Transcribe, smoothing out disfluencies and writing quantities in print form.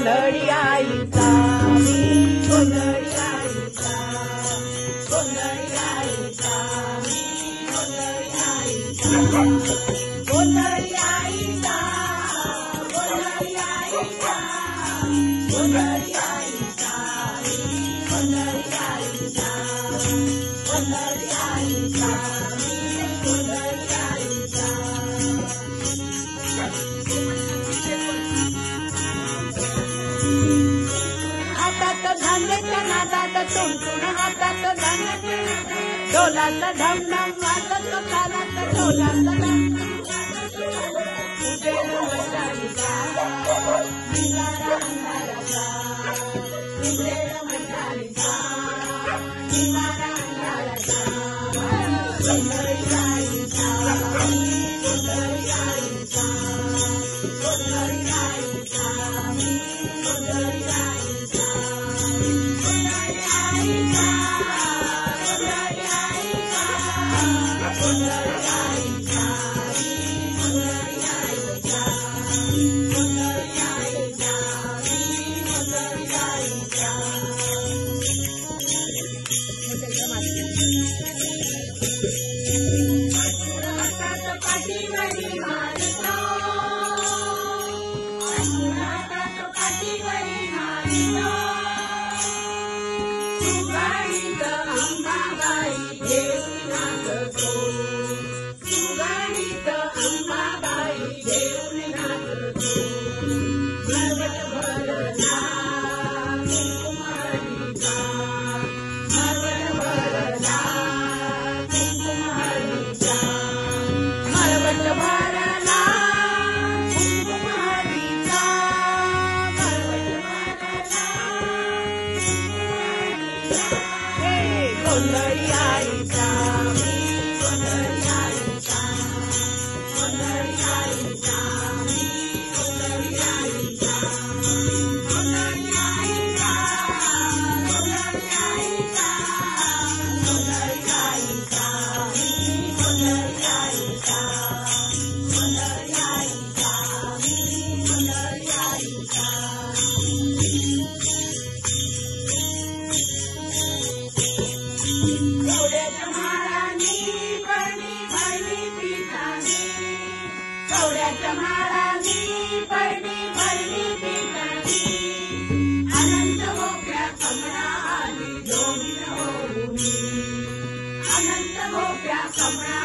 गोंधळी आईचा गोंधळी आईचा गोंधळी आईचा गोंधळी आईचा गोंधळी आईचा गोंधळी आईचा गोंधळी आईचा गोंधळी आईचा गोंधळी आईचा गोंधळी आईचा हातात धान्याच्या नादात टुणटुण हातात धान्याच्या ढोलाचा ढमढम वाजत कानात ढोलाचा ढमढम उजेड मशालीचा निवारा अंधाराचा उजेड मशालीचा निवारा अंधाराचा गोंधळी आईचा गोंधळी आईचा गोंधळी आईचा गोंधळी आईचा अनंत मोठ्या कमळा